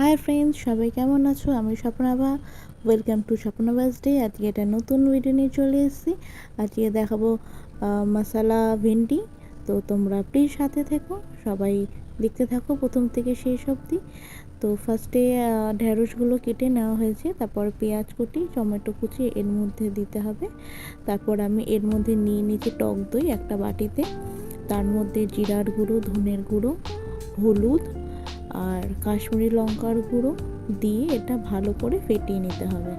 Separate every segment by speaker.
Speaker 1: Hi friends, সবাই কেমন আছো? আমি Swapnava. Welcome to Swapnava's day. আজকে একটা নতুন ভিডিও নিয়ে চলে এসেছি। আজকে দেখাবো মশালা ভিন্ডি। তো তোমরা প্লিজ সাথে থেকো, সবাই দেখতে থাকো প্রথম থেকে শেষ অবধি। তো ফার্স্টে ঢেঁড়সগুলো কেটে নেওয়া হয়েছে, তারপর পেঁয়াজ কুচি, টমেটো কুচি এর মধ্যে দিতে হবে। তারপর আমি এর মধ্যে নিয়ে নিয়েছি টক দই একটা বাটিতে, তার মধ্যে জিরার গুঁড়ো, ধনের গুঁড়ো, হলুদ আর কাশ্মীরি লঙ্কার গুঁড়ো দিয়ে এটা ভালো করে ফেটিয়ে নিতে হবে।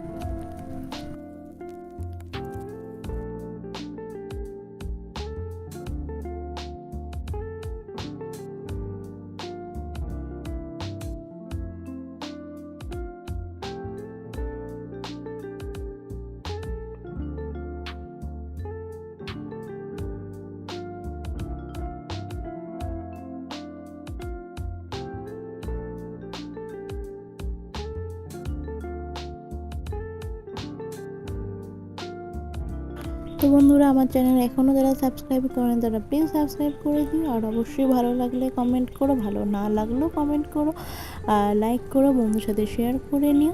Speaker 1: তো বন্ধুরা, আমার চ্যানেল এখনও যারা সাবস্ক্রাইব করেন তারা প্লিজ সাবস্ক্রাইব করে দিও। আর অবশ্যই ভালো লাগলে কমেন্ট করো, ভালো না লাগলেও কমেন্ট করো, আর লাইক করো, বন্ধুর সাথে শেয়ার করে নিও।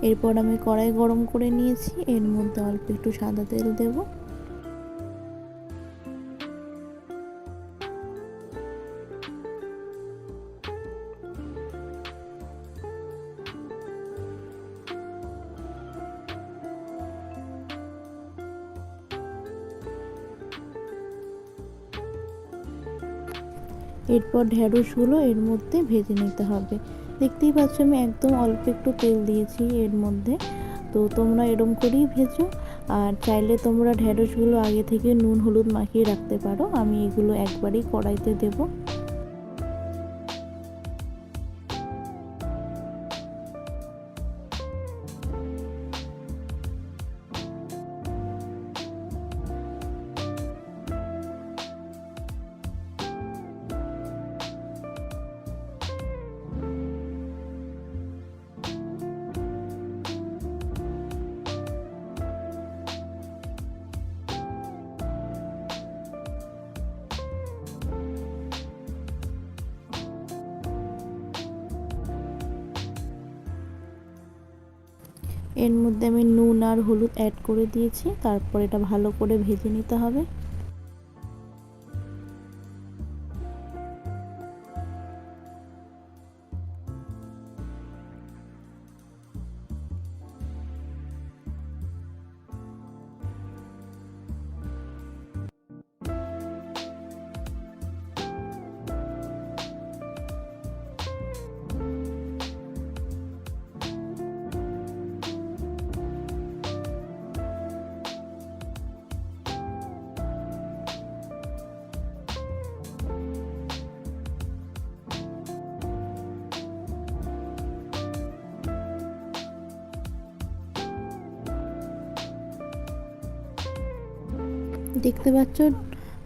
Speaker 1: এরপর আমি কড়াই গরম করে নিয়েছি, এর মধ্যে অল্প একটু সাদা তেল দেব। এরপর ঢেঁড়সগুলো এর মধ্যে ভেজে নিতে হবে। দেখতেই পাচ্ছ আমি একদম অল্প একটু তেল দিয়েছি এর মধ্যে। তো তোমরা এরম করেই ভেজো। আর চাইলে তোমরা ঢেঁড়সগুলো আগে থেকে নুন হলুদ মাখিয়ে রাখতে পারো। আমি এগুলো একবারেই কড়াইতে দেবো। এর মধ্যে আমি নুন আর হলুদ অ্যাড করে দিয়েছি, তারপর এটা ভালো করে ভেজে নিতে হবে। দেখতে পাচ্ছ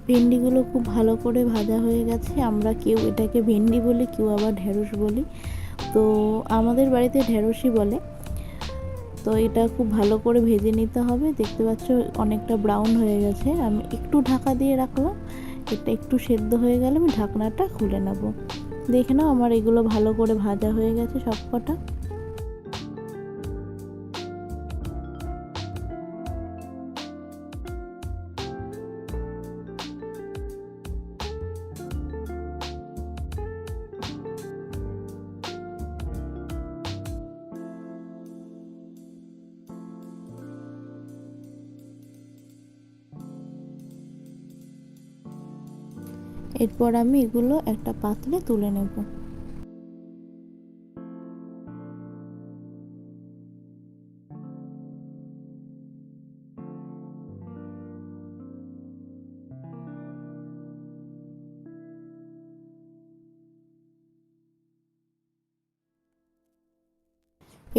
Speaker 1: ভেন্ডিগুলো খুব ভালো করে ভাজা হয়ে গেছে। আমরা কেউ এটাকে ভেন্ডি বলি, কেউ আবার ঢেঁড়স বলি। তো আমাদের বাড়িতে ঢেঁড়সই বলে। তো এটা খুব ভালো করে ভেজে নিতে হবে। দেখতে পাচ্ছ অনেকটা ব্রাউন হয়ে গেছে। আমি একটু ঢাকা দিয়ে রাখলাম, এটা একটু সেদ্ধ হয়ে গেলে আমি ঢাকনাটা খুলে নেব। দেখে নাও আমার এগুলো ভালো করে ভাজা হয়ে গেছে সব কটা। এরপর আমি এগুলো একটা পাত্রে তুলে নেব।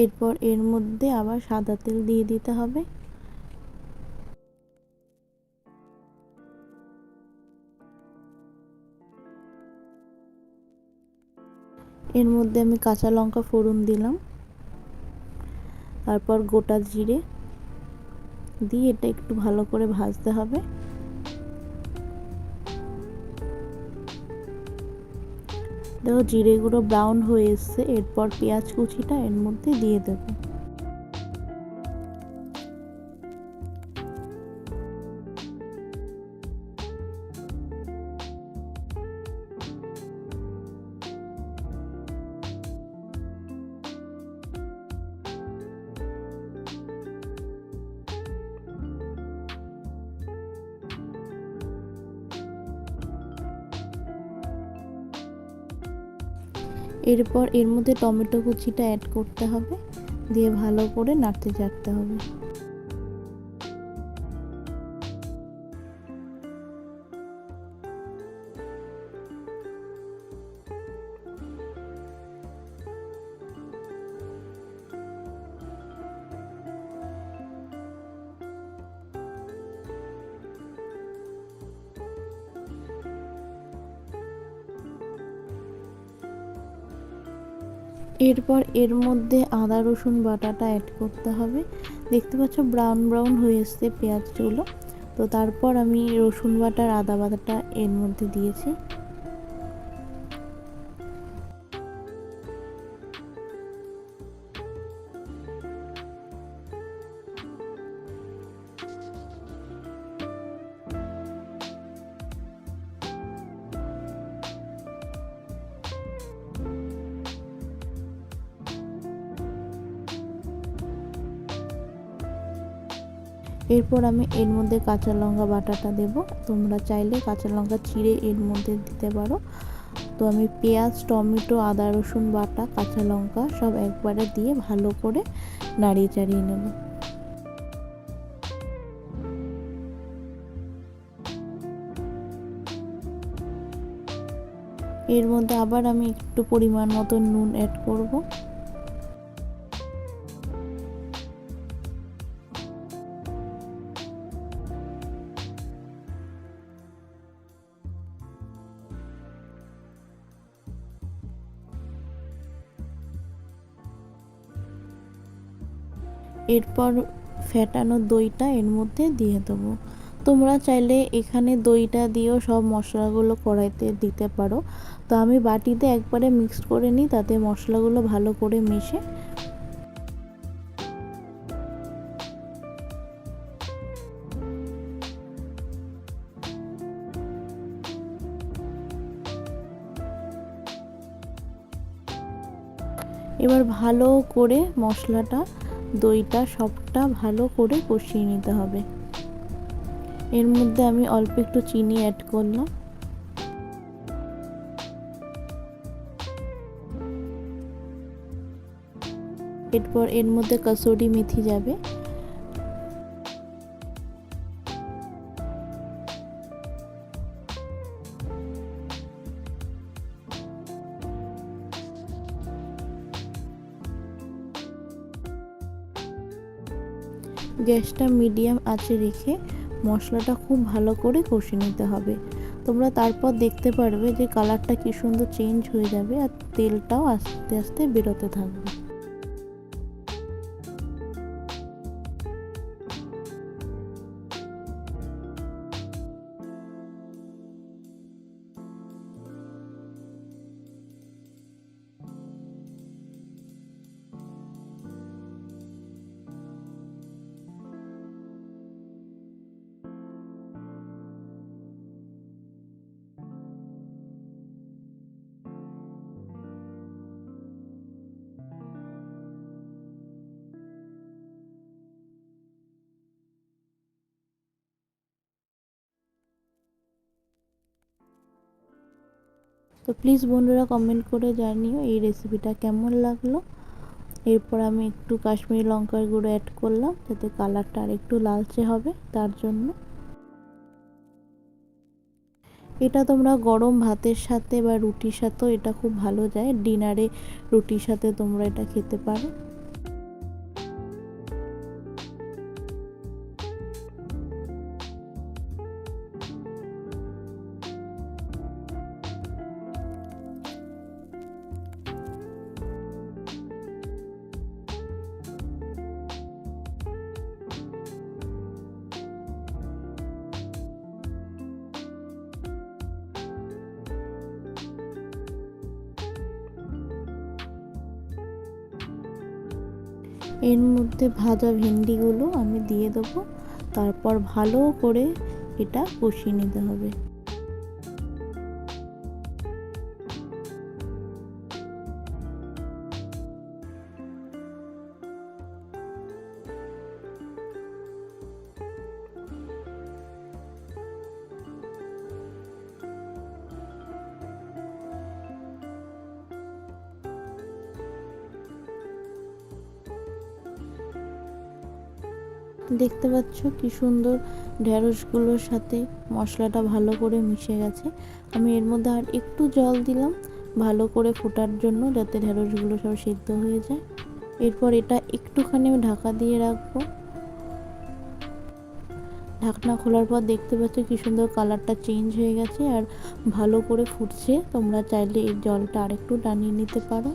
Speaker 1: এরপর এর মধ্যে আবার সাদা তেল দিয়ে দিতে হবে। এর মধ্যে আমি কাঁচা লঙ্কা ফোড়ন দিলাম, তারপর গোটা জিরে দিয়ে এটা একটু ভালো করে ভাজতে হবে। দেখো জিরে গুঁড়ো ব্রাউন হয়ে এসছে, এরপর পেঁয়াজ কুচিটা এর মধ্যে দিয়ে দেবো। এরপর এর মধ্যে টমেটো কুচিটা অ্যাড করতে হবে, দিয়ে ভালো করে নাড়তে চাড়তে হবে। এরপর এর মধ্যে আদা রসুন বাটাটা অ্যাড করতে হবে। দেখতে পাচ্ছ ব্রাউন ব্রাউন হয়ে এসছে পেঁয়াজগুলো। তো তারপর আমি রসুন বাটার আদা বাটাটা এর মধ্যে দিয়েছি। এরপর আমি এর মধ্যে কাঁচা লঙ্কা বাটাটা দেব। তোমরা চাইলে কাঁচা লঙ্কা চিড়ে এর মধ্যে দিতে পারো। তো আমি পেঁয়াজ, টমেটো, আদা রসুন বাটা, কাঁচা লঙ্কা সব একবারে দিয়ে ভালো করে নাড়িয়ে চাড়িয়ে নেব। এর মধ্যে আবার আমি একটু পরিমাণ মতো নুন অ্যাড করব। এরপর ফেটানো দইটা এর মধ্যে দিয়ে দেবো। তোমরা চাইলে এখানে দইটা দিয়েও সব মশলাগুলো কড়াইতে দিতে পারো। তো আমি বাটিতে একবারে মিক্সড করে নিই, তাতে মশলাগুলো ভালো করে মিশে। এবার ভালো করে মশলাটা, দইটা সবটা ভালো করে কষিয়ে নিতে হবে। এর মধ্যে আমি অল্প একটু চিনি অ্যাড করলাম। এরপর এর মধ্যে কসুরি মেথি যাবে। গ্যাসটা মিডিয়াম আঁচে রেখে মশলাটা খুব ভালো করে কষিয়ে নিতে হবে। তোমরা তারপর দেখতে পারবে যে কালারটা কি সুন্দর চেঞ্জ হয়ে যাবে আর তেলটাও আস্তে আস্তে বেরোতে থাকবে। তো প্লিজ বন্ধুরা কমেন্ট করে জানিও এই রেসিপিটা কেমন লাগলো। এরপর আমি একটু কাশ্মীরি লঙ্কার গুঁড়ো অ্যাড করলাম, যাতে কালারটা আর একটু লালচে হবে তার জন্য। এটা তোমরা গরম ভাতের সাথে বা রুটির সাথেও এটা খুব ভালো যায়। ডিনারে রুটির সাথে তোমরা এটা খেতে পারো। এর মধ্যে ভাজা ভেন্ডিগুলো আমি দিয়ে দেবো, তারপর ভালো করে এটা কষিয়ে নিতে হবে। দেখতে পাচ্ছ কি সুন্দর ঢেঁড়সগুলোর সাথে মশলাটা ভালো করে মিশে গেছে। আমি এর মধ্যে আর একটু জল দিলাম ভালো করে ফোটার জন্য, যাতে ঢেঁড়সগুলো সব সিদ্ধ হয়ে যায়। এরপর এটা একটুখানি আমি ঢাকা দিয়ে রাখবো। ঢাকনা খোলার পর দেখতে পাচ্ছ কি সুন্দর কালারটা চেঞ্জ হয়ে গেছে আর ভালো করে ফুটছে। তোমরা চাইলে এই জলটা আরেকটু টানিয়ে নিতে পারো।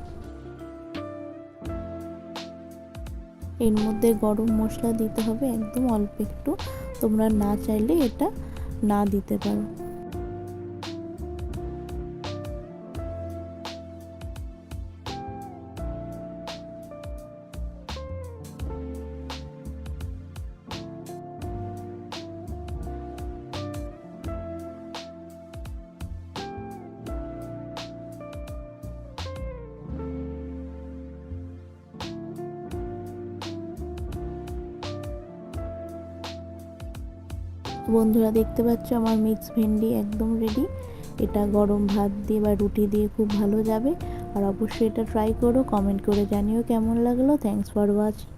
Speaker 1: এর মধ্যে গরম মশলা দিতে হবে একদম অল্প একটু, তোমরা না চাইলে এটা না দিতে পারো। বন্ধুরা দেখতে পাচ্ছ আমার মিক্স ভেন্ডি একদম রেডি। এটা গরম ভাত দিয়ে বা রুটি দিয়ে খুব ভালো যাবে। আর অবশ্যই এটা ট্রাই করো, কমেন্ট করে জানিও কেমন লাগলো। Thanks for watching.